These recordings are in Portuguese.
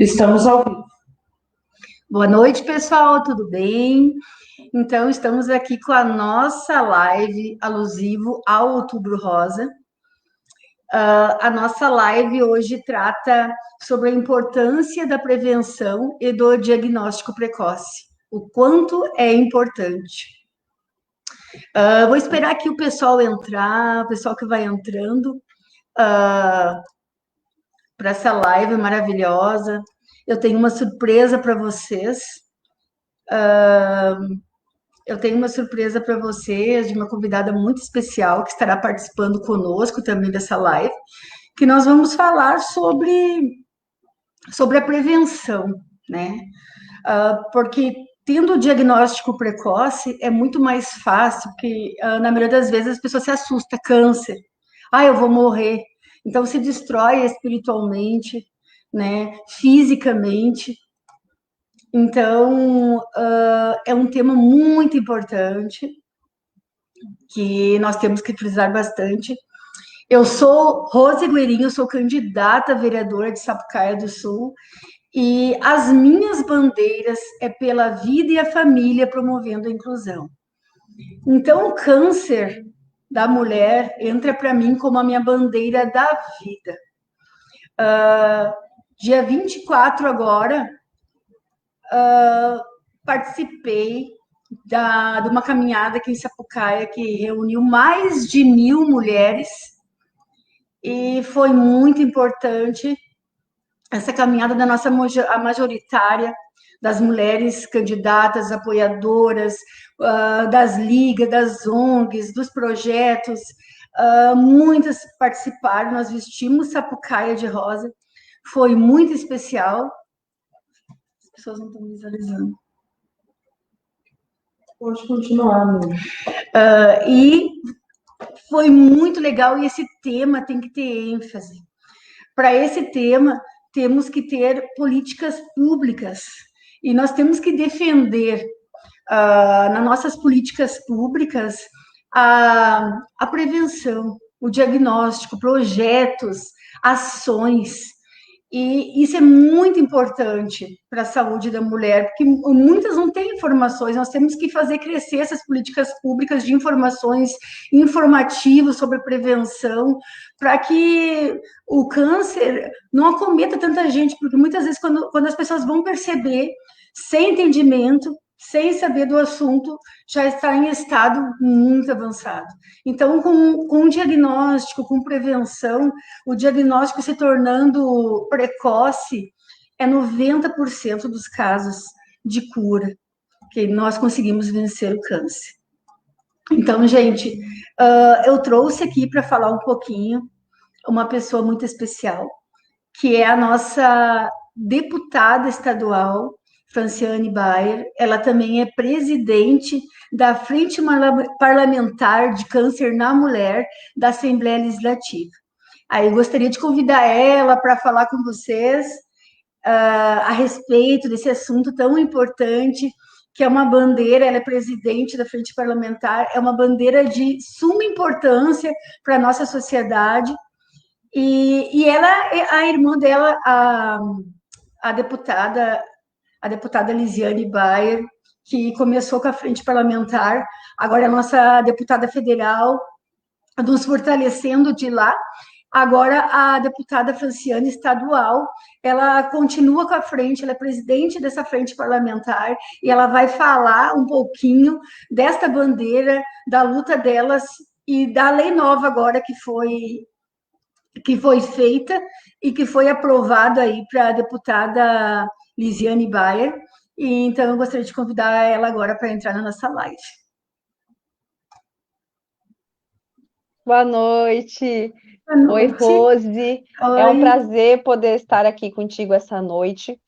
Estamos ao vivo. Boa noite, pessoal, tudo bem? Então, estamos aqui com a nossa live alusivo ao Outubro Rosa. A nossa live hoje trata sobre a importância da prevenção e do diagnóstico precoce, o quanto é importante. Vou esperar aqui o pessoal entrar, o pessoal que vai entrando para essa live maravilhosa. Eu tenho uma surpresa para vocês. Eu tenho uma surpresa para vocês de uma convidada muito especial que estará participando conosco também dessa live, que nós vamos falar sobre a prevenção, né? Porque tendo o diagnóstico precoce é muito mais fácil, porque na maioria das vezes as pessoas se assustam, câncer, eu vou morrer. Então se destrói espiritualmente, né? Fisicamente. Então, é um tema muito importante que nós temos que frisar bastante. Eu sou Rose Gueirinho, sou candidata a vereadora de Sapucaia do Sul e as minhas bandeiras é pela vida e a família promovendo a inclusão. Então, o câncer da mulher entra para mim como a minha bandeira da vida. Dia 24 agora, participei de uma caminhada aqui em Sapucaia que reuniu mais de 1.000 mulheres e foi muito importante essa caminhada da nossa a majoritária das mulheres candidatas, apoiadoras, das ligas, das ONGs, dos projetos, muitas participaram, nós vestimos Sapucaia de rosa, foi muito especial. As pessoas não estão visualizando. Pode continuar, amigo. E foi muito legal e esse tema tem que ter ênfase. Para esse tema, temos que ter políticas públicas e nós temos que defender nas nossas políticas públicas a prevenção, o diagnóstico, projetos, ações. E isso é muito importante para a saúde da mulher, porque muitas não têm informações, nós temos que fazer crescer essas políticas públicas de informações informativas sobre prevenção, para que o câncer não acometa tanta gente, porque muitas vezes quando as pessoas vão perceber, sem entendimento, sem saber do assunto, já está em estado muito avançado. Então, com diagnóstico, com prevenção, o diagnóstico se tornando precoce, é 90% dos casos de cura, que nós conseguimos vencer o câncer. Então, gente, eu trouxe aqui para falar um pouquinho uma pessoa muito especial, que é a nossa deputada estadual, Franciane Bayer. Ela também é presidente da Frente Parlamentar de Câncer na Mulher da Assembleia Legislativa. Aí eu gostaria de convidar ela para falar com vocês a respeito desse assunto tão importante, que é uma bandeira, ela é presidente da Frente Parlamentar, é uma bandeira de suma importância para a nossa sociedade, e ela, a irmã dela, a deputada Lisiane Bayer, que começou com a Frente Parlamentar, agora é a nossa deputada federal, nos fortalecendo de lá. Agora, a deputada Franciane estadual, ela continua com a frente, ela é presidente dessa frente parlamentar, e ela vai falar um pouquinho desta bandeira, da luta delas e da lei nova agora que foi feita e que foi aprovada aí para a deputada Lisiane Bayer. E então eu gostaria de convidar ela agora para entrar na nossa live. Boa noite. Boa noite. Oi, Rose. É um prazer poder estar aqui contigo essa noite,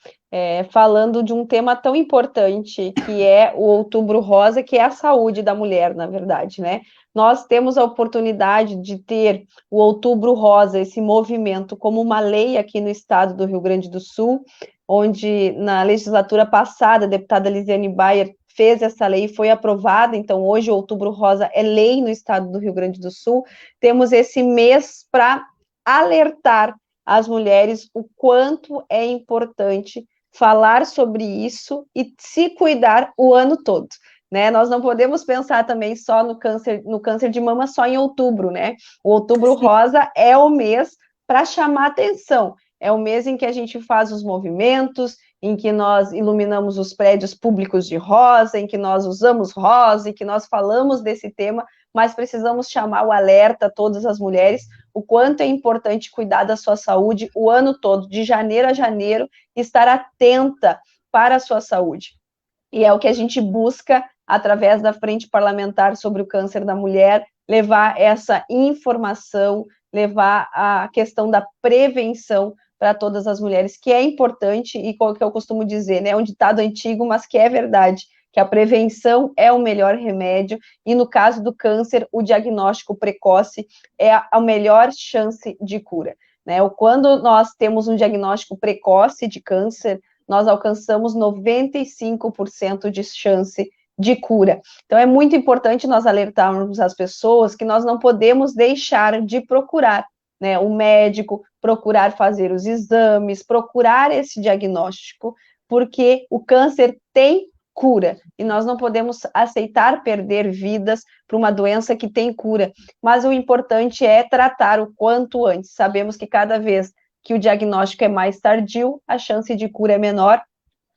falando de um tema tão importante que é o Outubro Rosa, que é a saúde da mulher, na verdade, né? Nós temos a oportunidade de ter o Outubro Rosa, esse movimento, como uma lei aqui no estado do Rio Grande do Sul, onde na legislatura passada a deputada Lisiane Bayer fez essa lei e foi aprovada, então hoje o Outubro Rosa é lei no estado do Rio Grande do Sul. Temos esse mês para alertar às mulheres o quanto é importante falar sobre isso e se cuidar o ano todo, né? Nós não podemos pensar também só no câncer de mama só em outubro, né? O Outubro Rosa é o mês para chamar atenção, é o mês em que a gente faz os movimentos, em que nós iluminamos os prédios públicos de rosa, em que nós usamos rosa, em que nós falamos desse tema, mas precisamos chamar o alerta a todas as mulheres, o quanto é importante cuidar da sua saúde o ano todo, de janeiro a janeiro, estar atenta para a sua saúde. E é o que a gente busca, através da Frente Parlamentar sobre o Câncer da Mulher, levar essa informação, levar a questão da prevenção para todas as mulheres, que é importante, e que eu costumo dizer, né, é um ditado antigo, mas que é verdade, que a prevenção é o melhor remédio, e no caso do câncer, o diagnóstico precoce é a melhor chance de cura, né? Quando nós temos um diagnóstico precoce de câncer, nós alcançamos 95% de chance de cura. Então, é muito importante nós alertarmos as pessoas que nós não podemos deixar de procurar, né, o médico, procurar fazer os exames, procurar esse diagnóstico, porque o câncer tem cura, e nós não podemos aceitar perder vidas para uma doença que tem cura, mas o importante é tratar o quanto antes. Sabemos que cada vez que o diagnóstico é mais tardio, a chance de cura é menor,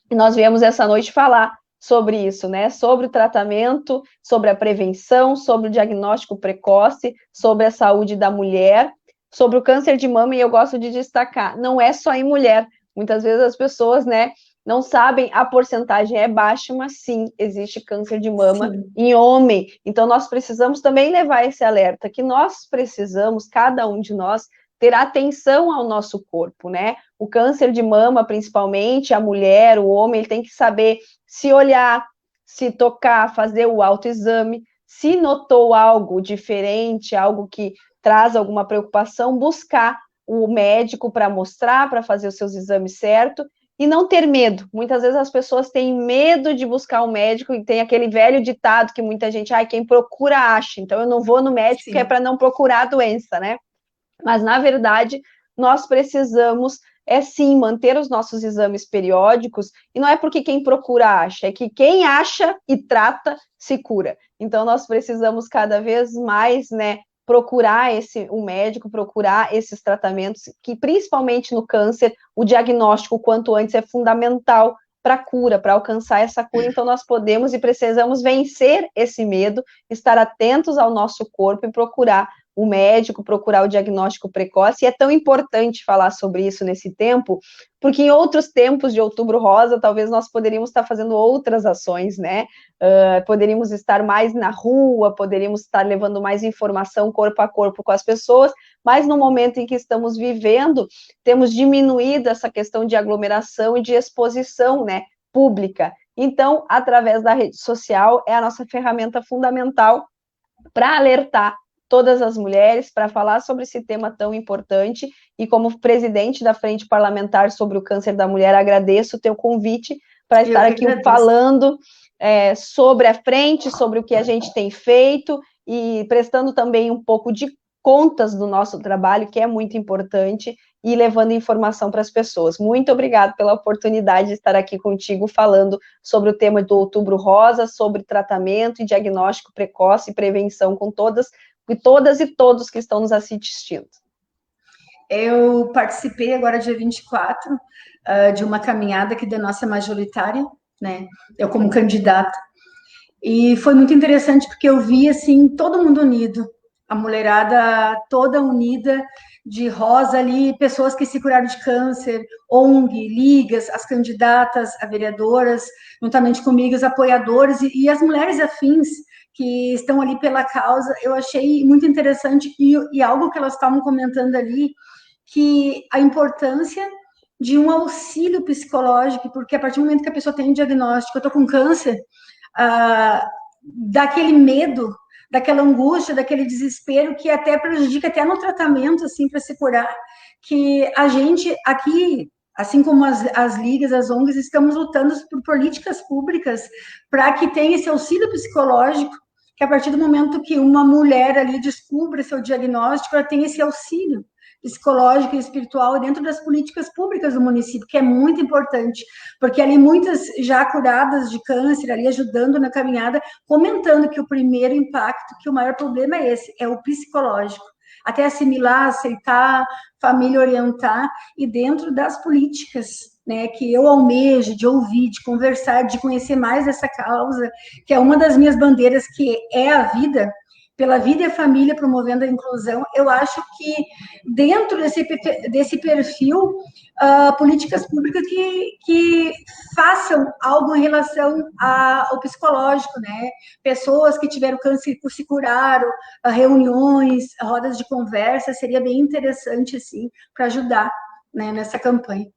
e nós viemos essa noite falar sobre isso, né? Sobre o tratamento, sobre a prevenção, sobre o diagnóstico precoce, sobre a saúde da mulher, sobre o câncer de mama, e eu gosto de destacar, não é só em mulher, muitas vezes as pessoas, né, não sabem, a porcentagem é baixa, mas sim, existe câncer de mama em homem, então nós precisamos também levar esse alerta, que nós precisamos, cada um de nós, ter atenção ao nosso corpo, né? O câncer de mama, principalmente, a mulher, o homem, ele tem que saber se olhar, se tocar, fazer o autoexame, se notou algo diferente, algo que traz alguma preocupação, buscar o médico para mostrar, para fazer os seus exames certo, e não ter medo. Muitas vezes as pessoas têm medo de buscar um médico, e tem aquele velho ditado que muita gente, quem procura acha, então eu não vou no médico, que é para não procurar a doença, né? Mas, na verdade, nós precisamos, sim, manter os nossos exames periódicos, e não é porque quem procura acha, é que quem acha e trata se cura. Então, nós precisamos cada vez mais, né, procurar um médico, procurar esses tratamentos, que principalmente no câncer, o diagnóstico quanto antes é fundamental para a cura, para alcançar essa cura. Então, nós podemos e precisamos vencer esse medo, estar atentos ao nosso corpo e procurar o médico, procurar o diagnóstico precoce, e é tão importante falar sobre isso nesse tempo, porque em outros tempos de Outubro Rosa, talvez nós poderíamos estar fazendo outras ações, né? Poderíamos estar mais na rua, poderíamos estar levando mais informação corpo a corpo com as pessoas, mas no momento em que estamos vivendo, temos diminuído essa questão de aglomeração e de exposição, né, pública. Então, através da rede social, é a nossa ferramenta fundamental para alertar todas as mulheres, para falar sobre esse tema tão importante, e como presidente da Frente Parlamentar sobre o Câncer da Mulher, agradeço o teu convite para estar aqui falando sobre a frente, sobre o que a gente tem feito, e prestando também um pouco de contas do nosso trabalho, que é muito importante, e levando informação para as pessoas. Muito obrigada pela oportunidade de estar aqui contigo falando sobre o tema do Outubro Rosa, sobre tratamento e diagnóstico precoce e prevenção com todas e todos que estão nos assistindo. Eu participei agora, dia 24, de uma caminhada aqui da nossa majoritária, né? Eu como candidata. E foi muito interessante, porque eu vi, assim, todo mundo unido. A mulherada toda unida, de rosa ali, pessoas que se curaram de câncer, ONG, ligas, as candidatas, as vereadoras, juntamente comigo, os apoiadores e as mulheres afins que estão ali pela causa. Eu achei muito interessante, e algo que elas estavam comentando ali, que a importância de um auxílio psicológico, porque a partir do momento que a pessoa tem um diagnóstico, eu estou com câncer, daquele medo, daquela angústia, daquele desespero, que até prejudica até no tratamento, assim, para se curar, que a gente aqui, assim como as ligas, as ONGs, estamos lutando por políticas públicas para que tenha esse auxílio psicológico, que a partir do momento que uma mulher ali descubra seu diagnóstico, ela tem esse auxílio. psicológica e espiritual dentro das políticas públicas do município, que é muito importante, porque ali muitas já curadas de câncer, ali ajudando na caminhada, comentando que o primeiro impacto, que o maior problema é esse, é o psicológico. Até assimilar, aceitar, família orientar, e dentro das políticas, né, que eu almejo de ouvir, de conversar, de conhecer mais essa causa, que é uma das minhas bandeiras, que é a vida, pela vida e a família, promovendo a inclusão. Eu acho que dentro desse perfil, políticas públicas que façam algo em relação ao psicológico, né? Pessoas que tiveram câncer e se curaram, reuniões, rodas de conversa, seria bem interessante, assim, para ajudar, né, nessa campanha.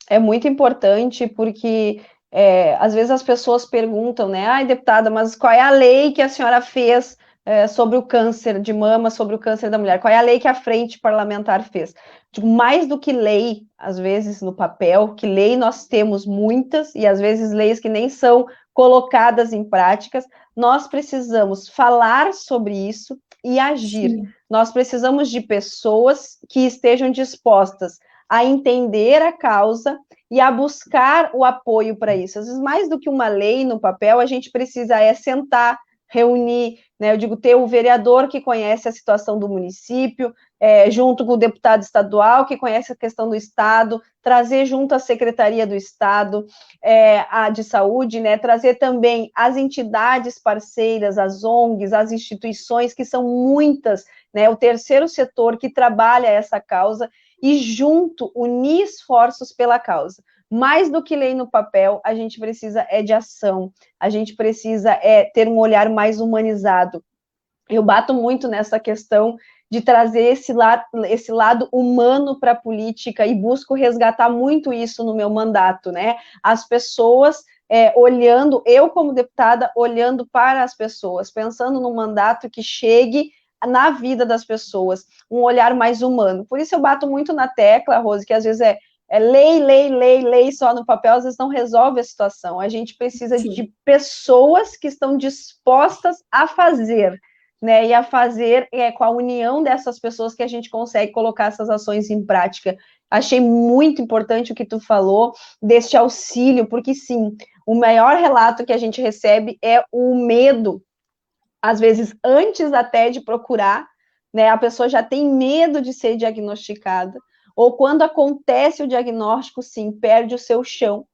É muito importante porque às vezes as pessoas perguntam, né? Ai, deputada, mas qual é a lei que a senhora fez sobre o câncer de mama, sobre o câncer da mulher? Qual é a lei que a frente parlamentar fez? Digo, mais do que lei, às vezes no papel, que lei nós temos muitas, e às vezes leis que nem são colocadas em práticas, nós precisamos falar sobre isso e agir. Sim. Nós precisamos de pessoas que estejam dispostas a entender a causa e a buscar o apoio para isso. Às vezes, mais do que uma lei no papel, a gente precisa sentar, reunir, né? Eu digo, ter o vereador que conhece a situação do município, junto com o deputado estadual que conhece a questão do estado, trazer junto a Secretaria do Estado, a de Saúde, né? Trazer também as entidades parceiras, as ONGs, as instituições, que são muitas, né? O terceiro setor que trabalha essa causa, e junto unir esforços pela causa. Mais do que lei no papel, a gente precisa de ação, a gente precisa ter um olhar mais humanizado. Eu bato muito nessa questão de trazer esse lado humano para a política e busco resgatar muito isso no meu mandato, né? As pessoas olhando, eu como deputada, olhando para as pessoas, pensando num mandato que chegue na vida das pessoas, um olhar mais humano. Por isso eu bato muito na tecla, Rose, que às vezes lei só no papel, às vezes não resolve a situação. A gente precisa Sim. de pessoas que estão dispostas a fazer, né? E a fazer com a união dessas pessoas que a gente consegue colocar essas ações em prática. Achei muito importante o que tu falou deste auxílio, porque sim, o maior relato que a gente recebe é o medo, às vezes antes até de procurar, né, a pessoa já tem medo de ser diagnosticada, ou quando acontece o diagnóstico, sim, perde o seu chão.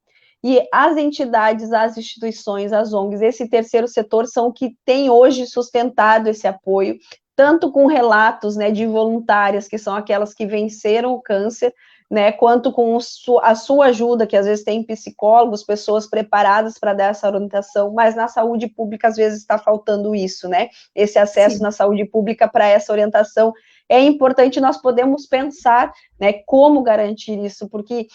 E as entidades, as instituições, as ONGs, esse terceiro setor são o que tem hoje sustentado esse apoio, tanto com relatos, né, de voluntárias, que são aquelas que venceram o câncer, né, quanto com a sua ajuda, que às vezes tem psicólogos, pessoas preparadas para dar essa orientação, mas na saúde pública às vezes está faltando isso, né, esse acesso Sim. na saúde pública para essa orientação. É importante nós podemos pensar, né, como garantir isso, porque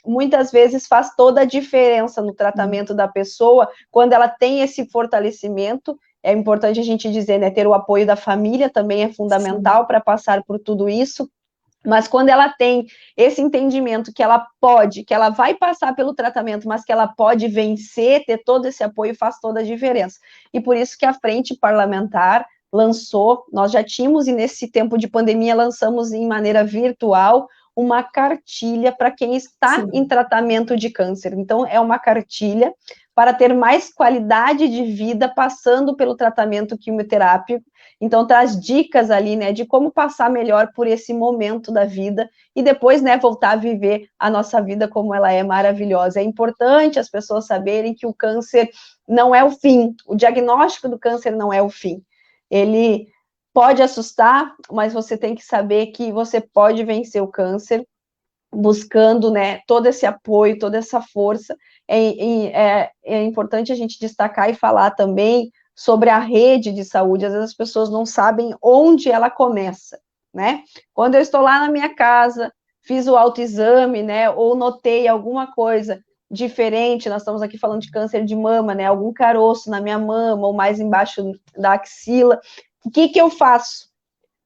muitas vezes faz toda a diferença no tratamento da pessoa, quando ela tem esse fortalecimento. É importante a gente dizer, né, ter o apoio da família também é fundamental para passar por tudo isso, mas quando ela tem esse entendimento que ela pode, que ela vai passar pelo tratamento, mas que ela pode vencer, ter todo esse apoio, faz toda a diferença. E por isso que a Frente Parlamentar lançou, nós já tínhamos, e nesse tempo de pandemia lançamos em maneira virtual, uma cartilha para quem está Sim. em tratamento de câncer. Então, é uma cartilha para ter mais qualidade de vida passando pelo tratamento quimioterápico. Então, traz dicas ali, né, de como passar melhor por esse momento da vida e depois, né, voltar a viver a nossa vida como ela é maravilhosa. É importante as pessoas saberem que o câncer não é o fim, o diagnóstico do câncer não é o fim. Ele pode assustar, mas você tem que saber que você pode vencer o câncer buscando, né, todo esse apoio, toda essa força. É importante a gente destacar e falar também sobre a rede de saúde. Às vezes as pessoas não sabem onde ela começa, né? Quando eu estou lá na minha casa, fiz o autoexame, né, ou notei alguma coisa diferente, nós estamos aqui falando de câncer de mama, né, algum caroço na minha mama, ou mais embaixo da axila, o que eu faço?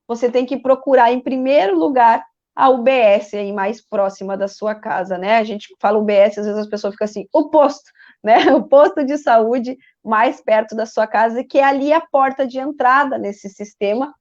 Você tem que procurar, em primeiro lugar, a UBS aí mais próxima da sua casa, né? A gente fala UBS, às vezes as pessoas ficam assim, o posto, né? O posto de saúde mais perto da sua casa, que é ali a porta de entrada nesse sistema,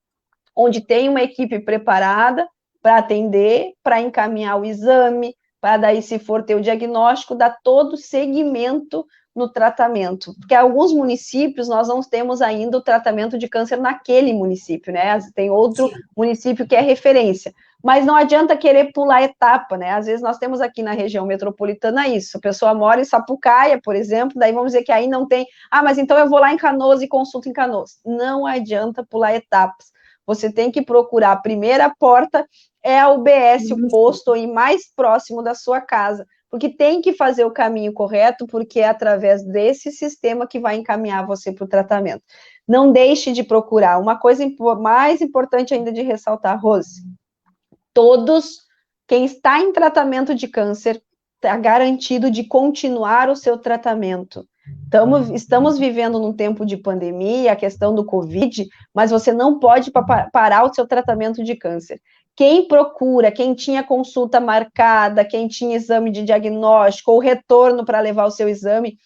onde tem uma equipe preparada, para atender, para encaminhar o exame, para daí, se for ter o diagnóstico, dar todo o segmento no tratamento, porque alguns municípios nós não temos ainda o tratamento de câncer naquele município, né? Tem outro município que é referência, mas não adianta querer pular etapa, né? Às vezes nós temos aqui na região metropolitana isso, a pessoa mora em Sapucaia, por exemplo, daí vamos dizer que aí não tem, mas então eu vou lá em Canoas e consulto em Canoas. Não adianta pular etapas, você tem que procurar a primeira porta, é a UBS, o posto aí mais próximo da sua casa, porque tem que fazer o caminho correto, porque é através desse sistema que vai encaminhar você para o tratamento. Não deixe de procurar. Uma coisa mais importante ainda de ressaltar, Rose, quem está em tratamento de câncer, está garantido de continuar o seu tratamento. Estamos vivendo num tempo de pandemia, a questão do Covid, mas você não pode parar o seu tratamento de câncer. Quem procura, quem tinha consulta marcada, quem tinha exame de diagnóstico ou retorno para levar o seu exame,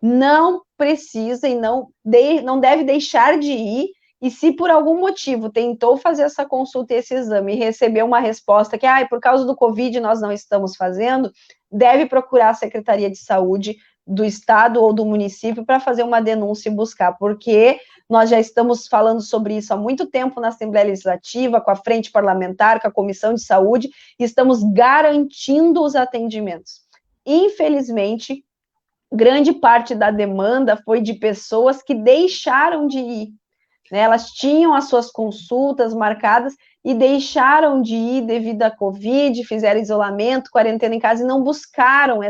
não precisa e não deve deixar de ir. E se por algum motivo tentou fazer essa consulta e esse exame e recebeu uma resposta que, por causa do Covid nós não estamos fazendo, deve procurar a Secretaria de Saúde do estado ou do município para fazer uma denúncia e buscar, porque nós já estamos falando sobre isso há muito tempo na Assembleia Legislativa, com a Frente Parlamentar, com a Comissão de Saúde, e estamos garantindo os atendimentos. Infelizmente, grande parte da demanda foi de pessoas que deixaram de ir, né? Elas tinham as suas consultas marcadas e deixaram de ir devido à Covid, fizeram isolamento, quarentena em casa e não buscaram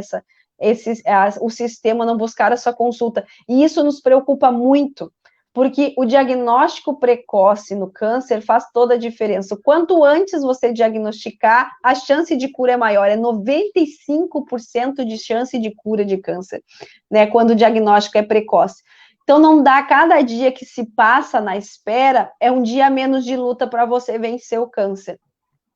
o sistema, não buscaram a sua consulta. E isso nos preocupa muito, porque o diagnóstico precoce no câncer faz toda a diferença. Quanto antes você diagnosticar, a chance de cura é maior, é 95% de chance de cura de câncer, né, quando o diagnóstico é precoce. Então, não dá, cada dia que se passa na espera, é um dia a menos de luta para você vencer o câncer.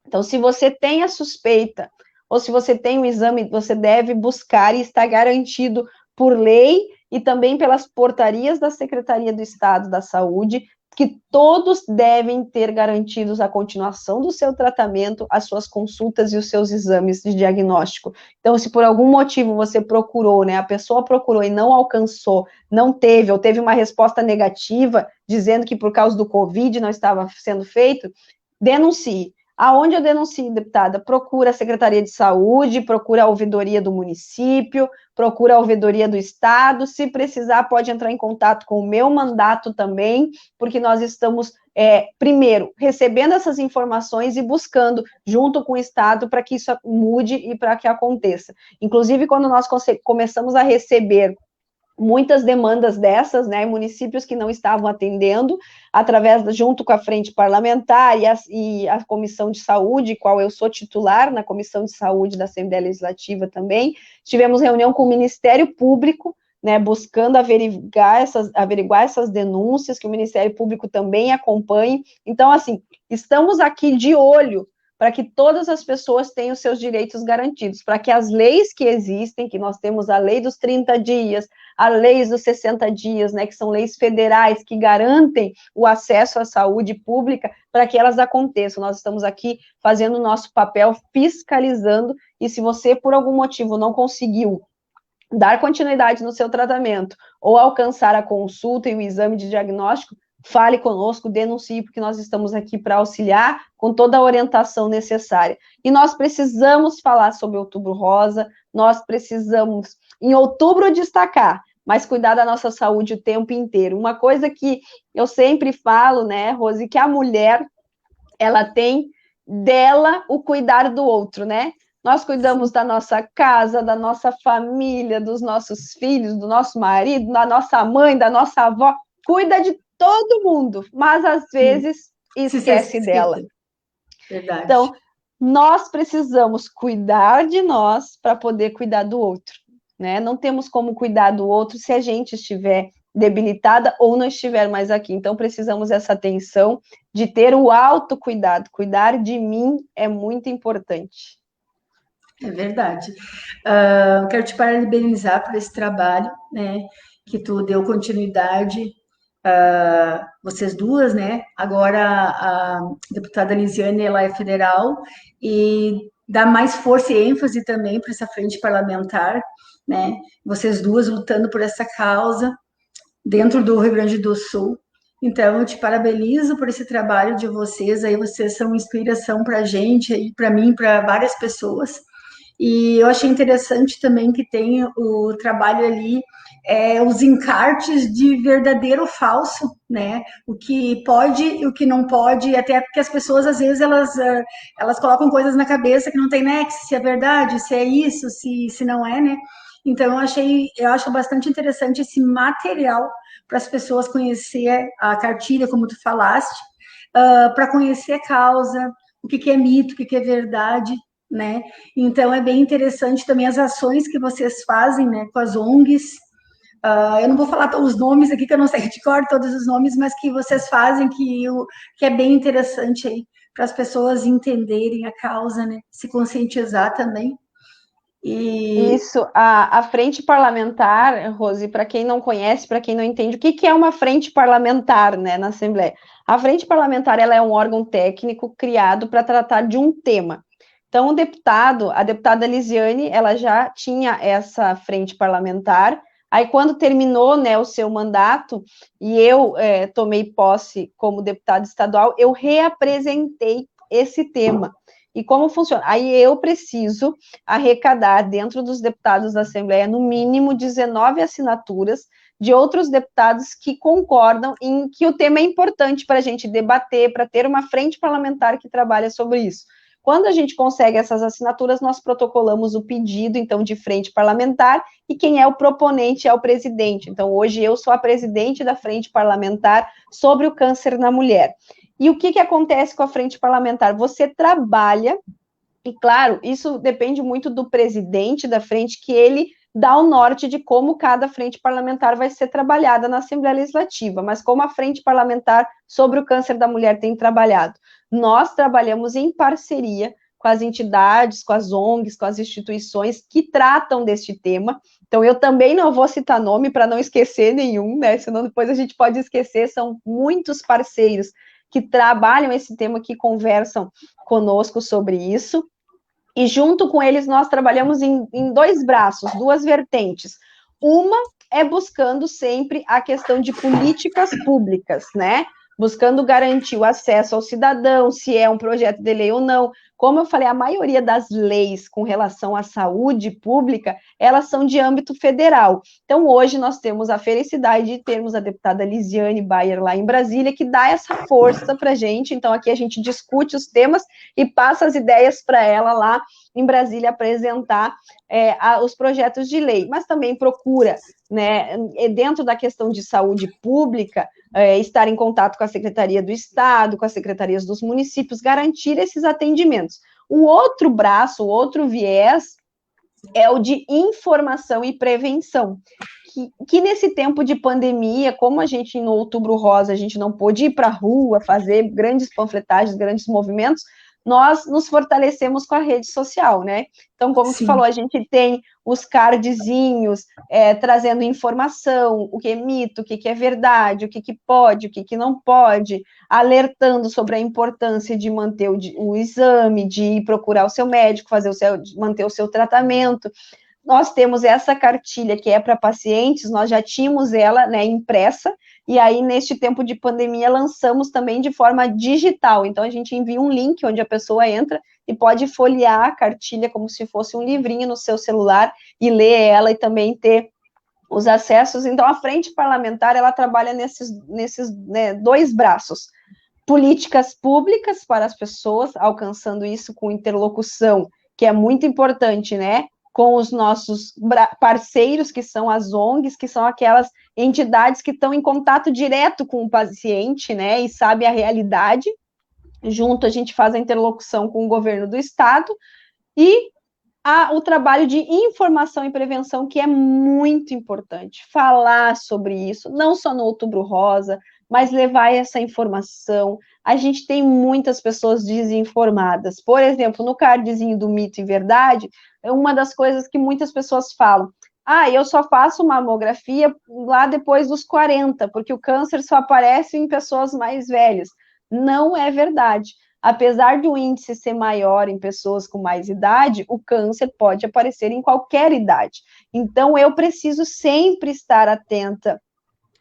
Então, se você tem a suspeita, ou se você tem um exame, você deve buscar e está garantido por lei e também pelas portarias da Secretaria do Estado da Saúde, que todos devem ter garantidos a continuação do seu tratamento, as suas consultas e os seus exames de diagnóstico. Então, se por algum motivo você procurou, né, a pessoa procurou e não alcançou, não teve, ou teve uma resposta negativa, dizendo que por causa do Covid não estava sendo feito, denuncie. Aonde eu denuncio, deputada? Procura a Secretaria de Saúde, procura a ouvidoria do município, procura a ouvidoria do estado, se precisar pode entrar em contato com o meu mandato também, porque nós estamos, primeiro, recebendo essas informações e buscando, junto com o estado, para que isso mude e para que aconteça. Inclusive, quando nós começamos a receber muitas demandas dessas, né, municípios que não estavam atendendo, junto com a Frente Parlamentar e a Comissão de Saúde, qual eu sou titular na Comissão de Saúde da Assembleia Legislativa também, tivemos reunião com o Ministério Público, né, buscando averiguar essas denúncias, que o Ministério Público também acompanhe. Então, assim, estamos aqui de olho para que todas as pessoas tenham seus direitos garantidos, para que as leis que existem, que nós temos a lei dos 30 dias, a lei dos 60 dias, né, que são leis federais que garantem o acesso à saúde pública, para que elas aconteçam. Nós estamos aqui fazendo o nosso papel, fiscalizando, e se você, por algum motivo, não conseguiu dar continuidade no seu tratamento, ou alcançar a consulta e o exame de diagnóstico, fale conosco, denuncie, porque nós estamos aqui para auxiliar com toda a orientação necessária. E nós precisamos falar sobre Outubro Rosa, nós precisamos, em outubro, destacar, mas cuidar da nossa saúde o tempo inteiro. Uma coisa que eu sempre falo, né, Rose, que a mulher, ela tem dela o cuidar do outro, né? Nós cuidamos da nossa casa, da nossa família, dos nossos filhos, do nosso marido, da nossa mãe, da nossa avó, cuida de todo mundo, mas às vezes esquece dela. Verdade. Então, nós precisamos cuidar de nós para poder cuidar do outro, né? Não temos como cuidar do outro se a gente estiver debilitada ou não estiver mais aqui. Então, precisamos dessa atenção de ter o autocuidado. Cuidar de mim é muito importante. É verdade. Quero te parabenizar por esse trabalho, né? Que tu deu continuidade vocês duas, né? Agora a deputada Lisiane, ela é federal e dá mais força e ênfase também para essa frente parlamentar, né? Vocês duas lutando por essa causa dentro do Rio Grande do Sul. Então, eu te parabenizo por esse trabalho de vocês. Aí vocês são inspiração para a gente, e para mim, para várias pessoas. E eu achei interessante também que tem o trabalho ali, os encartes de verdadeiro ou falso, né? O que pode e o que não pode, até porque as pessoas, às vezes, elas colocam coisas na cabeça que não tem nexo, se é verdade, se é isso, se não é, né? Então, eu acho bastante interessante esse material para as pessoas conhecer a cartilha, como tu falaste, para conhecer a causa, o que é mito, o que é verdade, né? Então, é bem interessante também as ações que vocês fazem, né, com as ONGs. Eu não vou falar os nomes aqui, que eu não sei de cor todos os nomes, mas que vocês fazem, que é bem interessante aí, para as pessoas entenderem a causa, né? Se conscientizar também. Isso, a frente parlamentar, Rose, para quem não conhece, para quem não entende, o que é uma frente parlamentar, né, na Assembleia? A frente parlamentar, ela é um órgão técnico criado para tratar de um tema. Então, a deputada Lisiane, ela já tinha essa frente parlamentar. Aí, quando terminou, né, o seu mandato, e eu tomei posse como deputada estadual, eu reapresentei esse tema. E como funciona? Aí eu preciso arrecadar dentro dos deputados da Assembleia, no mínimo 19 assinaturas de outros deputados que concordam em que o tema é importante para a gente debater, para ter uma frente parlamentar que trabalha sobre isso. Quando a gente consegue essas assinaturas, nós protocolamos o pedido, então, de frente parlamentar, e quem é o proponente é o presidente. Então, hoje eu sou a presidente da frente parlamentar sobre o câncer na mulher. E o que acontece com a frente parlamentar? Você trabalha, e claro, isso depende muito do presidente da frente, que ele dá o norte de como cada frente parlamentar vai ser trabalhada na Assembleia Legislativa, mas como a frente parlamentar sobre o câncer da mulher tem trabalhado? Nós trabalhamos em parceria com as entidades, com as ONGs, com as instituições que tratam deste tema. Então, eu também não vou citar nome para não esquecer nenhum, né? Senão depois a gente pode esquecer, são muitos parceiros que trabalham esse tema, que conversam conosco sobre isso, e junto com eles nós trabalhamos em dois braços, duas vertentes. Uma é buscando sempre a questão de políticas públicas, né? Buscando garantir o acesso ao cidadão, se é um projeto de lei ou não. Como eu falei, a maioria das leis com relação à saúde pública, elas são de âmbito federal. Então, hoje nós temos a felicidade de termos a deputada Lisiane Bayer lá em Brasília, que dá essa força para a gente. Então, aqui a gente discute os temas e passa as ideias para ela lá em Brasília apresentar os projetos de lei, mas também procura, né, dentro da questão de saúde pública, estar em contato com a Secretaria do Estado, com as secretarias dos municípios, garantir esses atendimentos. O outro braço, o outro viés, é o de informação e prevenção, que nesse tempo de pandemia, como a gente no Outubro Rosa, a gente não pôde ir para a rua, fazer grandes panfletagens, grandes movimentos, nós nos fortalecemos com a rede social, né? Então, como você falou, a gente tem os cardzinhos trazendo informação, o que é mito, o que é verdade, o que pode, o que não pode, alertando sobre a importância de manter o exame, de ir procurar o seu médico, manter o seu tratamento. Nós temos essa cartilha que é para pacientes, nós já tínhamos ela, né, impressa, e aí, neste tempo de pandemia, lançamos também de forma digital. Então, a gente envia um link onde a pessoa entra e pode folhear a cartilha como se fosse um livrinho no seu celular e ler ela e também ter os acessos. Então, a frente parlamentar, ela trabalha nesses né, dois braços. Políticas públicas para as pessoas, alcançando isso com interlocução, que é muito importante, né? Com os nossos parceiros, que são as ONGs, que são aquelas entidades que estão em contato direto com o paciente, né, e sabe a realidade. Junto a gente faz a interlocução com o governo do estado e o trabalho de informação e prevenção, que é muito importante. Falar sobre isso, não só no Outubro Rosa, mas levar essa informação. A gente tem muitas pessoas desinformadas. Por exemplo, no cardzinho do Mito e Verdade, é uma das coisas que muitas pessoas falam. eu só faço mamografia lá depois dos 40, porque o câncer só aparece em pessoas mais velhas. Não é verdade. Apesar de o índice ser maior em pessoas com mais idade, o câncer pode aparecer em qualquer idade. Então, eu preciso sempre estar atenta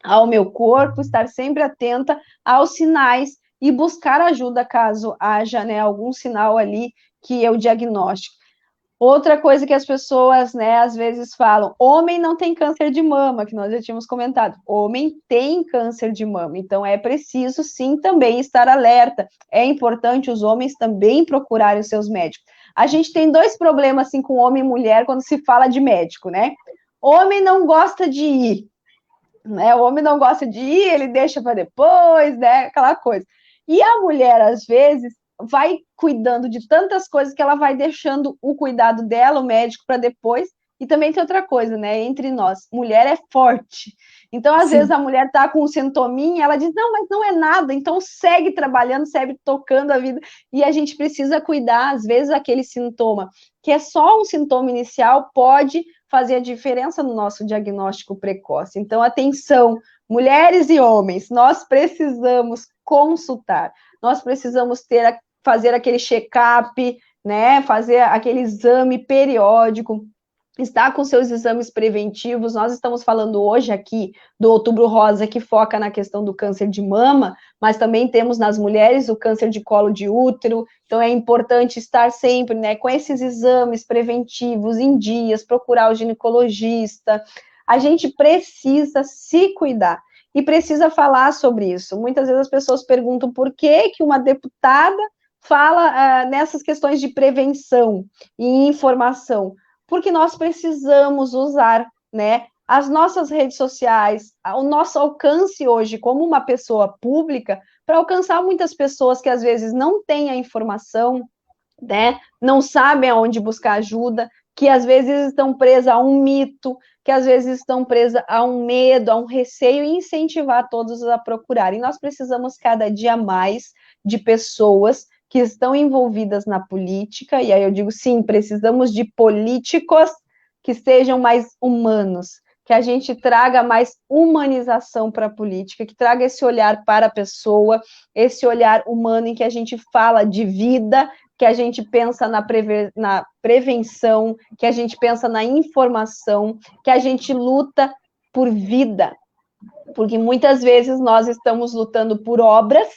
ao meu corpo, estar sempre atenta aos sinais e buscar ajuda caso haja, né, algum sinal ali que eu diagnóstico. Outra coisa que as pessoas, né, às vezes falam, homem não tem câncer de mama, que nós já tínhamos comentado, homem tem câncer de mama, então é preciso sim também estar alerta, é importante os homens também procurarem os seus médicos. A gente tem dois problemas assim com homem e mulher quando se fala de médico, né? Homem não gosta de ir, né? O homem não gosta de ir, ele deixa para depois, né? Aquela coisa. E a mulher, às vezes, vai cuidando de tantas coisas que ela vai deixando o cuidado dela, o médico, para depois. E também tem outra coisa, né? Entre nós, mulher é forte. Então, às vezes, a mulher tá com um sintominha, ela diz, não, mas não é nada. Então, segue trabalhando, segue tocando a vida. E a gente precisa cuidar, às vezes, aquele sintoma, que é só um sintoma inicial, pode fazer a diferença no nosso diagnóstico precoce. Então, atenção, mulheres e homens, nós precisamos consultar, nós precisamos fazer aquele check-up, né, fazer aquele exame periódico, estar com seus exames preventivos. Nós estamos falando hoje aqui do Outubro Rosa, que foca na questão do câncer de mama, mas também temos nas mulheres o câncer de colo de útero, então é importante estar sempre, né, com esses exames preventivos em dias, procurar o ginecologista. A gente precisa se cuidar e precisa falar sobre isso. Muitas vezes as pessoas perguntam por que uma deputada fala nessas questões de prevenção e informação, porque nós precisamos usar, né, as nossas redes sociais, o nosso alcance hoje como uma pessoa pública, para alcançar muitas pessoas que às vezes não têm a informação, né, não sabem aonde buscar ajuda, que às vezes estão presas a um mito, que às vezes estão presas a um medo, a um receio, e incentivar todos a procurarem. Nós precisamos cada dia mais de pessoas que estão envolvidas na política, e aí eu digo, sim, precisamos de políticos que sejam mais humanos, que a gente traga mais humanização para a política, que traga esse olhar para a pessoa, esse olhar humano em que a gente fala de vida, que a gente pensa na prevenção, que a gente pensa na informação, que a gente luta por vida, porque muitas vezes nós estamos lutando por obras,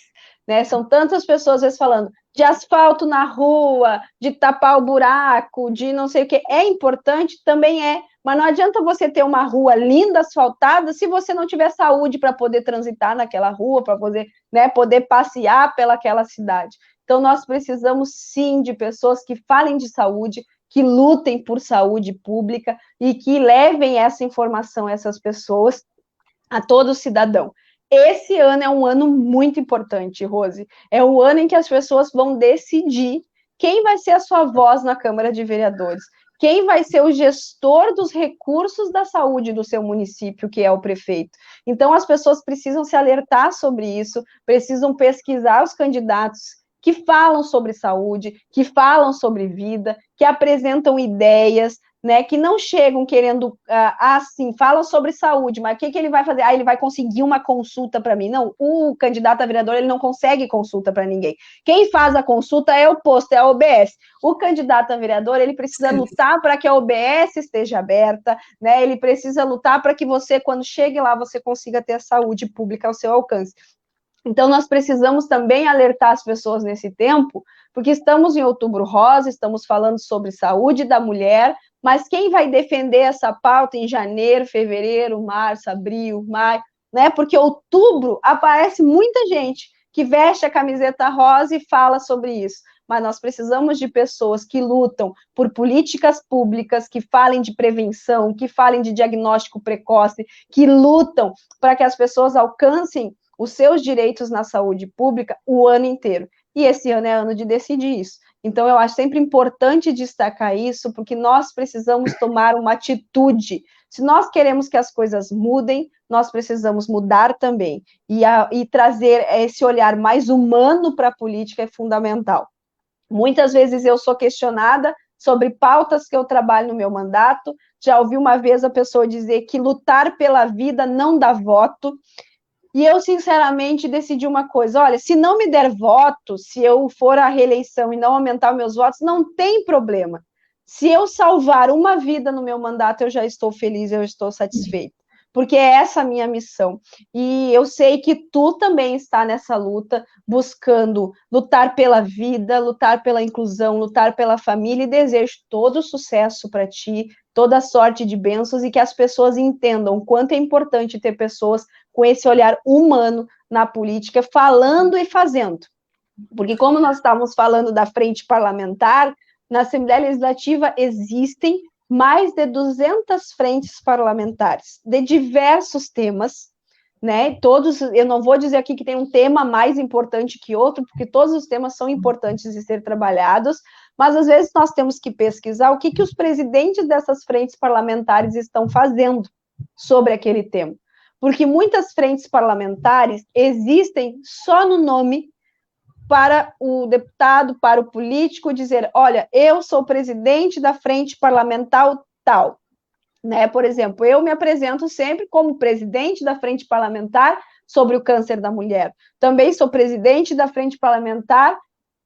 né? São tantas pessoas às vezes falando de asfalto na rua, de tapar o buraco, de não sei o que. É importante, também é, mas não adianta você ter uma rua linda, asfaltada, se você não tiver saúde para poder transitar naquela rua, para poder, né, poder passear pelaquela cidade. Então, nós precisamos, sim, de pessoas que falem de saúde, que lutem por saúde pública e que levem essa informação a essas pessoas, a todo cidadão. Esse ano é um ano muito importante, Rose. É o ano em que as pessoas vão decidir quem vai ser a sua voz na Câmara de Vereadores, quem vai ser o gestor dos recursos da saúde do seu município, que é o prefeito. Então, as pessoas precisam se alertar sobre isso, precisam pesquisar os candidatos que falam sobre saúde, que falam sobre vida, que apresentam ideias, né, que não chegam querendo, assim, falam sobre saúde, mas o que ele vai fazer? Ele vai conseguir uma consulta para mim. Não, o candidato a vereador, ele não consegue consulta para ninguém. Quem faz a consulta é o posto, é a OBS. O candidato a vereador, ele precisa lutar para que a OBS esteja aberta, né, ele precisa lutar para que você, quando chegue lá, você consiga ter a saúde pública ao seu alcance. Então, nós precisamos também alertar as pessoas nesse tempo, porque estamos em Outubro Rosa, estamos falando sobre saúde da mulher, mas quem vai defender essa pauta em janeiro, fevereiro, março, abril, maio, né? Porque outubro aparece muita gente que veste a camiseta rosa e fala sobre isso. Mas nós precisamos de pessoas que lutam por políticas públicas, que falem de prevenção, que falem de diagnóstico precoce, que lutam para que as pessoas alcancem os seus direitos na saúde pública o ano inteiro. E esse ano é ano de decidir isso. Então, eu acho sempre importante destacar isso, porque nós precisamos tomar uma atitude. Se nós queremos que as coisas mudem, nós precisamos mudar também. E trazer esse olhar mais humano para a política é fundamental. Muitas vezes eu sou questionada sobre pautas que eu trabalho no meu mandato. Já ouvi uma vez a pessoa dizer que lutar pela vida não dá voto. E eu, sinceramente, decidi uma coisa: olha, se não me der voto, se eu for à reeleição e não aumentar meus votos, não tem problema. Se eu salvar uma vida no meu mandato, eu já estou feliz, eu estou satisfeita, porque é essa a minha missão. E eu sei que tu também está nessa luta, buscando lutar pela vida, lutar pela inclusão, lutar pela família, e desejo todo o sucesso para ti, toda a sorte de bênçãos, e que as pessoas entendam o quanto é importante ter pessoas com esse olhar humano na política, falando e fazendo. Porque como nós estávamos falando da frente parlamentar, na Assembleia Legislativa existem mais de 200 frentes parlamentares, de diversos temas, né? Todos, eu não vou dizer aqui que tem um tema mais importante que outro, porque todos os temas são importantes de ser trabalhados, mas às vezes nós temos que pesquisar o que os presidentes dessas frentes parlamentares estão fazendo sobre aquele tema. Porque muitas frentes parlamentares existem só no nome, para o deputado, para o político dizer, olha, eu sou presidente da frente parlamentar tal, né? Por exemplo, eu me apresento sempre como presidente da frente parlamentar sobre o câncer da mulher. Também sou presidente da frente parlamentar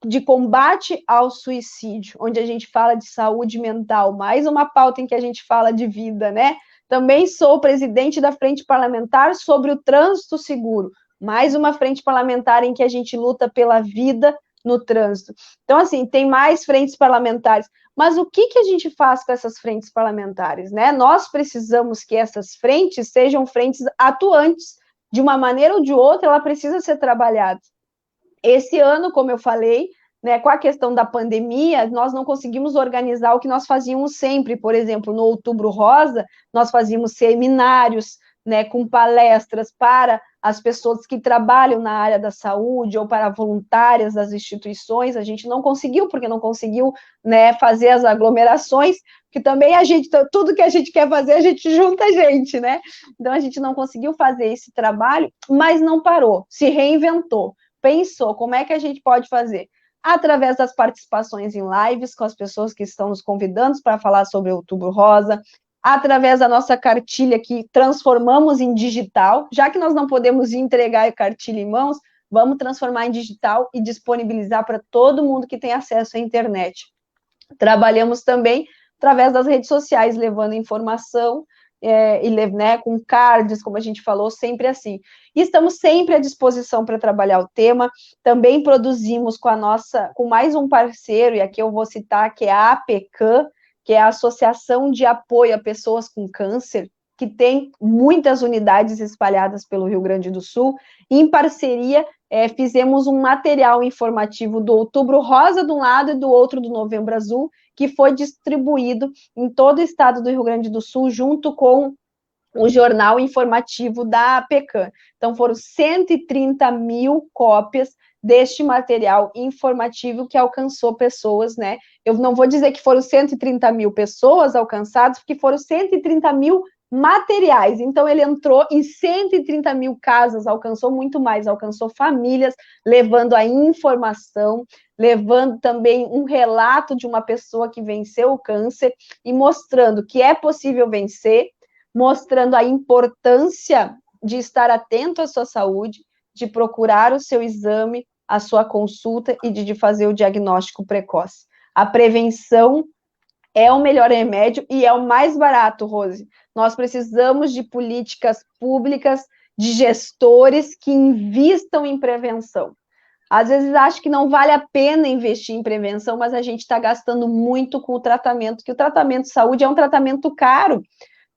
de combate ao suicídio, onde a gente fala de saúde mental, mais uma pauta em que a gente fala de vida, né? Também sou presidente da frente parlamentar sobre o trânsito seguro, mais uma frente parlamentar em que a gente luta pela vida no trânsito. Então, assim, tem mais frentes parlamentares. Mas o que a gente faz com essas frentes parlamentares, né? Nós precisamos que essas frentes sejam frentes atuantes. De uma maneira ou de outra, ela precisa ser trabalhada. Esse ano, como eu falei, né, com a questão da pandemia, nós não conseguimos organizar o que nós fazíamos sempre. Por exemplo, no Outubro Rosa, nós fazíamos seminários, né, com palestras para as pessoas que trabalham na área da saúde ou para voluntárias das instituições. A gente não conseguiu, porque não conseguiu, né, fazer as aglomerações, que também a gente, tudo que a gente quer fazer, a gente junta a gente, né? Então a gente não conseguiu fazer esse trabalho, mas não parou, se reinventou, pensou como é que a gente pode fazer. Através das participações em lives com as pessoas que estão nos convidando para falar sobre o Outubro Rosa, através da nossa cartilha que transformamos em digital, já que nós não podemos entregar a cartilha em mãos, vamos transformar em digital e disponibilizar para todo mundo que tem acesso à internet. Trabalhamos também através das redes sociais, levando informação, né, com cards, como a gente falou, sempre assim. E estamos sempre à disposição para trabalhar o tema. Também produzimos com mais um parceiro, e aqui eu vou citar, que é a APECAM, que é a Associação de Apoio a Pessoas com Câncer, que tem muitas unidades espalhadas pelo Rio Grande do Sul. Em parceria, fizemos um material informativo do Outubro Rosa de um lado e do outro do Novembro Azul, que foi distribuído em todo o estado do Rio Grande do Sul, junto com o jornal informativo da APECAM. Então, foram 130 mil cópias deste material informativo que alcançou pessoas, né? Eu não vou dizer que foram 130 mil pessoas alcançadas, porque foram 130 mil materiais. Então, ele entrou em 130 mil casas, alcançou muito mais, alcançou famílias, levando a informação, levando também um relato de uma pessoa que venceu o câncer e mostrando que é possível vencer, mostrando a importância de estar atento à sua saúde, de procurar o seu exame, a sua consulta e de fazer o diagnóstico precoce. A prevenção é o melhor remédio e é o mais barato, Rose. Nós precisamos de políticas públicas, de gestores que invistam em prevenção. Às vezes acho que não vale a pena investir em prevenção, mas a gente está gastando muito com o tratamento, que o tratamento de saúde é um tratamento caro,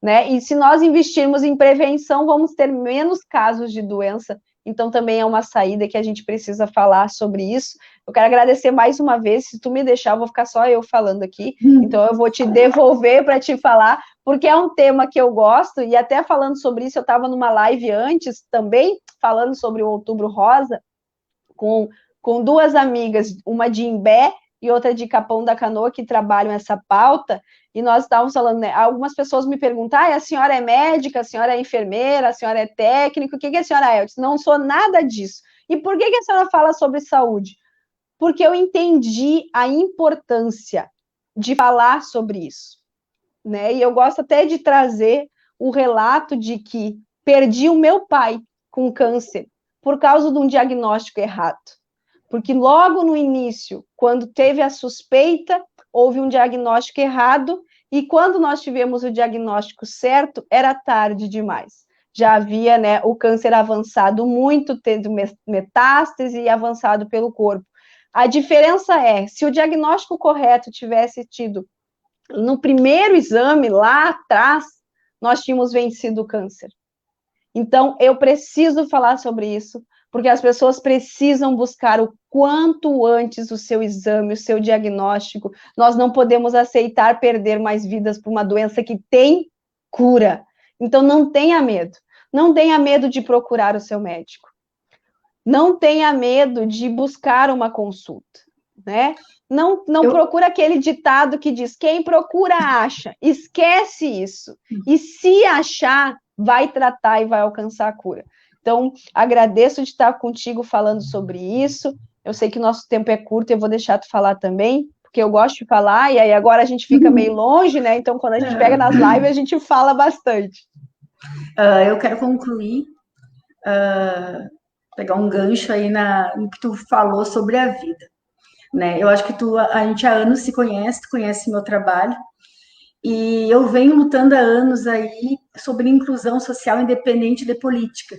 né? E se nós investirmos em prevenção, vamos ter menos casos de doença. Então, também é uma saída que a gente precisa falar sobre isso. Eu quero agradecer mais uma vez. Se tu me deixar, eu vou ficar só eu falando aqui. Então, eu vou te devolver para te falar, porque é um tema que eu gosto. E até falando sobre isso, eu estava numa live antes também, falando sobre o Outubro Rosa, com duas amigas, uma de Imbé e outra de Capão da Canoa, que trabalham essa pauta, e nós estávamos falando, né, algumas pessoas me perguntam, a senhora é médica, a senhora é enfermeira, a senhora é técnico, o que a senhora é? Eu disse, não sou nada disso. E por que a senhora fala sobre saúde? Porque eu entendi a importância de falar sobre isso, né? E eu gosto até de trazer o relato de que perdi o meu pai com câncer por causa de um diagnóstico errado. Porque logo no início, quando teve a suspeita, houve um diagnóstico errado, e quando nós tivemos o diagnóstico certo, era tarde demais. Já havia, né, o câncer avançado muito, tendo metástase e avançado pelo corpo. A diferença é, se o diagnóstico correto tivesse tido no primeiro exame, lá atrás, nós tínhamos vencido o câncer. Então, eu preciso falar sobre isso, porque as pessoas precisam buscar o quanto antes o seu exame, o seu diagnóstico. Nós não podemos aceitar perder mais vidas por uma doença que tem cura. Então, não tenha medo. Não tenha medo de procurar o seu médico. Não tenha medo de buscar uma consulta, né? Não procura aquele ditado que diz, quem procura acha. Esquece isso. E se achar, vai tratar e vai alcançar a cura. Então, agradeço de estar contigo falando sobre isso. Eu sei que nosso tempo é curto, eu vou deixar tu falar também, porque eu gosto de falar, e aí agora a gente fica meio longe, né? Então, quando a gente pega nas lives, a gente fala bastante. Eu quero concluir, pegar um gancho aí no que tu falou sobre a vida, né? Eu acho que a gente há anos se conhece, tu conhece meu trabalho, e eu venho lutando há anos aí sobre inclusão social independente de política,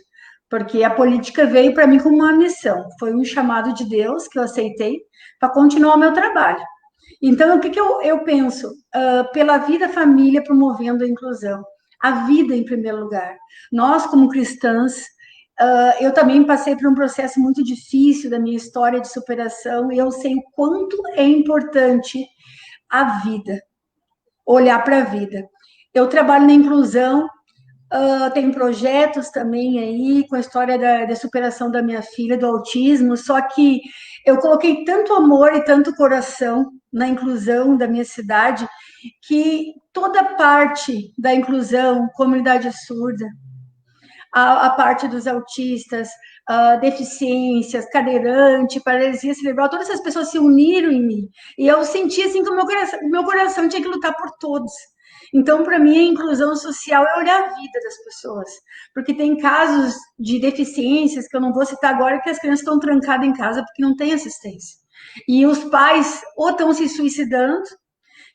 porque a política veio para mim como uma missão, foi um chamado de Deus que eu aceitei para continuar o meu trabalho. Então, o que eu penso? Pela vida, família, promovendo a inclusão. A vida em primeiro lugar. Nós, como cristãs, eu também passei por um processo muito difícil da minha história de superação, e eu sei o quanto é importante a vida, olhar para a vida. Eu trabalho na inclusão, tenho projetos também aí com a história da superação da minha filha, do autismo, só que eu coloquei tanto amor e tanto coração na inclusão da minha cidade, que toda parte da inclusão, comunidade surda, a parte dos autistas, deficiências, cadeirante, paralisia cerebral, todas essas pessoas se uniram em mim. E eu senti assim que o meu coração tinha que lutar por todos. Então, para mim, a inclusão social é olhar a vida das pessoas, porque tem casos de deficiências, que eu não vou citar agora, que as crianças estão trancadas em casa porque não tem assistência. E os pais ou estão se suicidando,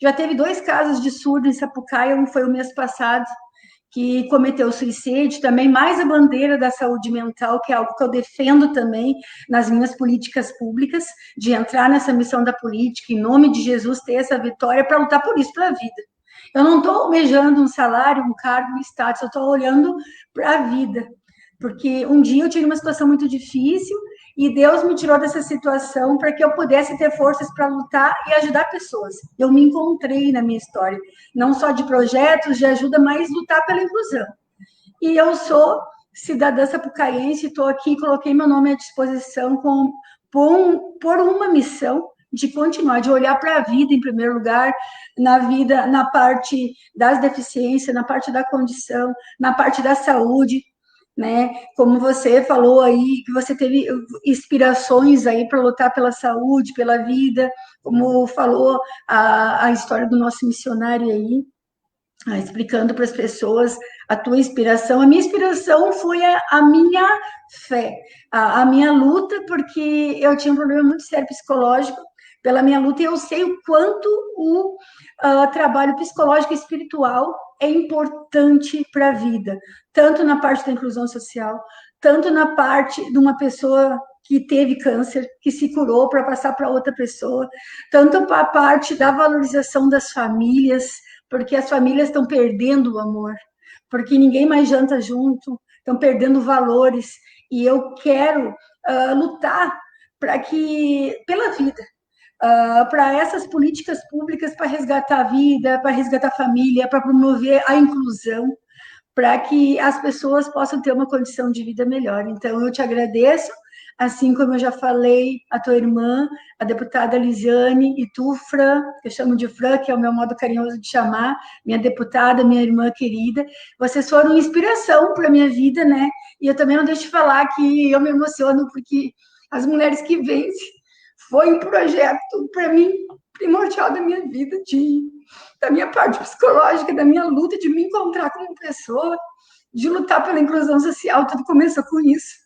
já teve 2 casos de surdo em Sapucaia, um foi o mês passado, que cometeu suicídio, também mais a bandeira da saúde mental, que é algo que eu defendo também nas minhas políticas públicas, de entrar nessa missão da política, em nome de Jesus, ter essa vitória para lutar por isso, para a vida. Eu não estou almejando um salário, um cargo, um status, eu estou olhando para a vida, porque um dia eu tive uma situação muito difícil e Deus me tirou dessa situação para que eu pudesse ter forças para lutar e ajudar pessoas. Eu me encontrei na minha história, não só de projetos de ajuda, mas lutar pela inclusão. E eu sou cidadã sapucaiense, estou aqui, coloquei meu nome à disposição por uma missão de continuar, de olhar para a vida em primeiro lugar, na vida, na parte das deficiências, na parte da condição, na parte da saúde, né? Como você falou aí, que você teve inspirações aí para lutar pela saúde, pela vida, como falou a história do nosso missionário aí, explicando para as pessoas a tua inspiração. A minha inspiração foi a minha fé, a minha luta, porque eu tinha um problema muito sério psicológico, pela minha luta, e eu sei o quanto o trabalho psicológico e espiritual é importante para a vida, tanto na parte da inclusão social, tanto na parte de uma pessoa que teve câncer, que se curou para passar para outra pessoa, tanto para a parte da valorização das famílias, porque as famílias estão perdendo o amor, porque ninguém mais janta junto, estão perdendo valores, e eu quero lutar pela vida, para essas políticas públicas para resgatar a vida, para resgatar a família, para promover a inclusão, para que as pessoas possam ter uma condição de vida melhor. Então, eu te agradeço, assim como eu já falei, a tua irmã, a deputada Lisiane, e tu, Fran, eu chamo de Fran, que é o meu modo carinhoso de chamar, minha deputada, minha irmã querida, vocês foram inspiração para a minha vida, né? E eu também não deixo de falar que eu me emociono, porque as mulheres que vencem foi um projeto, para mim, primordial da minha vida, da minha parte psicológica, da minha luta, de me encontrar como pessoa, de lutar pela inclusão social, tudo começou com isso.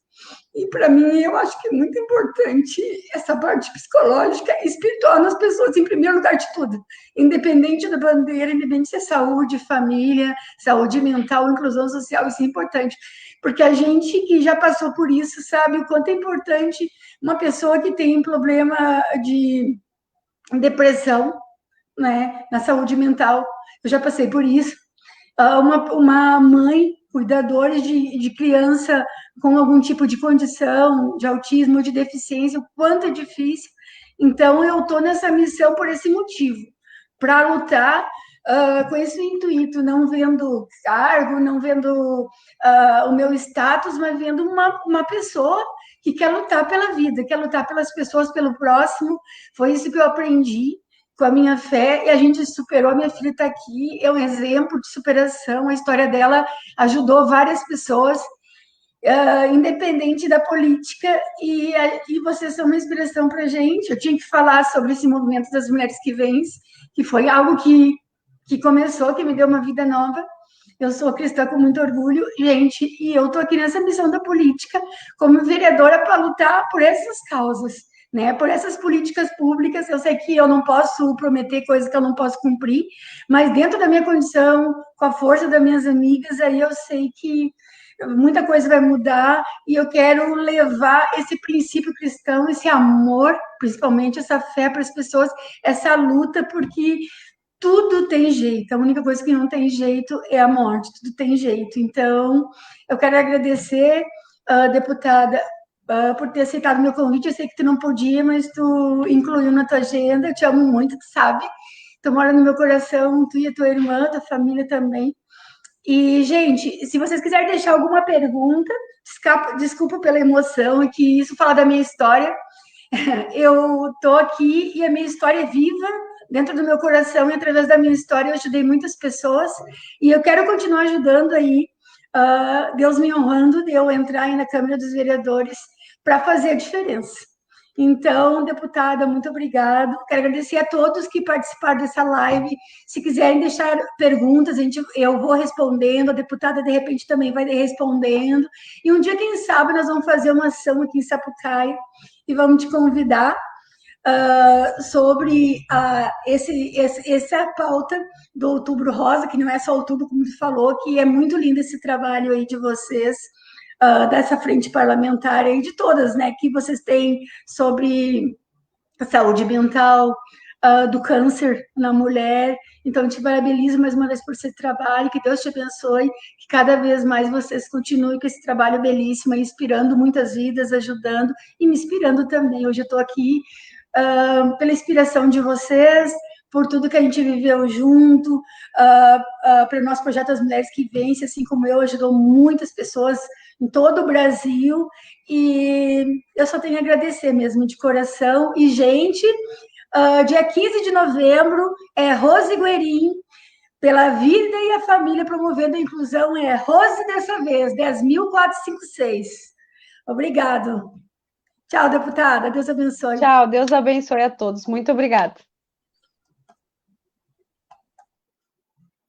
E para mim, eu acho que é muito importante essa parte psicológica e espiritual nas pessoas, em primeiro lugar de tudo. Independente da bandeira, independente se é saúde, família, saúde mental, inclusão social, isso é importante. Porque a gente que já passou por isso sabe o quanto é importante uma pessoa que tem problema de depressão, né, na saúde mental. Eu já passei por isso. Uma mãe, cuidadora de criança com algum tipo de condição, de autismo, de deficiência, o quanto é difícil. Então, eu estou nessa missão por esse motivo, para lutar com esse intuito, não vendo cargo, não vendo o meu status, mas vendo uma pessoa que quer lutar pela vida, quer lutar pelas pessoas, pelo próximo. Foi isso que eu aprendi com a minha fé, e a gente superou. A minha filha está aqui, é um exemplo de superação. A história dela ajudou várias pessoas, independente da política, e vocês são uma inspiração para a gente. Eu tinha que falar sobre esse movimento das mulheres que vence, que foi algo que começou, que me deu uma vida nova. Eu sou cristã com muito orgulho, gente, e eu estou aqui nessa missão da política como vereadora para lutar por essas causas, né? Por essas políticas públicas. Eu sei que eu não posso prometer coisas que eu não posso cumprir, mas dentro da minha condição, com a força das minhas amigas, aí eu sei que muita coisa vai mudar, e eu quero levar esse princípio cristão, esse amor, principalmente essa fé para as pessoas, essa luta, porque tudo tem jeito. A única coisa que não tem jeito é a morte, tudo tem jeito. Então, eu quero agradecer, deputada, por ter aceitado meu convite. Eu sei que tu não podia, mas tu incluiu na tua agenda. Eu te amo muito, tu sabe. Tu mora no meu coração, tu e a tua irmã, tua família também. E, gente, se vocês quiserem deixar alguma pergunta, desculpa pela emoção, é que isso fala da minha história. Eu estou aqui e a minha história é viva dentro do meu coração, e através da minha história eu ajudei muitas pessoas, e eu quero continuar ajudando aí, Deus me honrando de eu entrar aí na Câmara dos Vereadores para fazer a diferença. Então, deputada, muito obrigada. Quero agradecer a todos que participaram dessa live. Se quiserem deixar perguntas, eu vou respondendo, a deputada, de repente, também vai respondendo. E um dia, quem sabe, nós vamos fazer uma ação aqui em Sapucaia e vamos te convidar sobre essa pauta do Outubro Rosa, que não é só outubro, como tu falou, que é muito lindo esse trabalho aí de vocês, dessa frente parlamentar aí, de todas, né, que vocês têm sobre a saúde mental, do câncer na mulher. Então, te parabenizo mais uma vez por esse trabalho, que Deus te abençoe, que cada vez mais vocês continuem com esse trabalho belíssimo, inspirando muitas vidas, ajudando e me inspirando também. Hoje eu estou aqui pela inspiração de vocês, por tudo que a gente viveu junto, para o nosso projeto As Mulheres que Vencem, assim como eu, ajudou muitas pessoas em todo o Brasil, e eu só tenho a agradecer mesmo, de coração. E, gente, dia 15 de novembro, é Rose Guerin, pela vida e a família, promovendo a inclusão, é Rose dessa vez, 10.456. Obrigado. Tchau, deputada. Deus abençoe. Tchau, Deus abençoe a todos. Muito obrigada.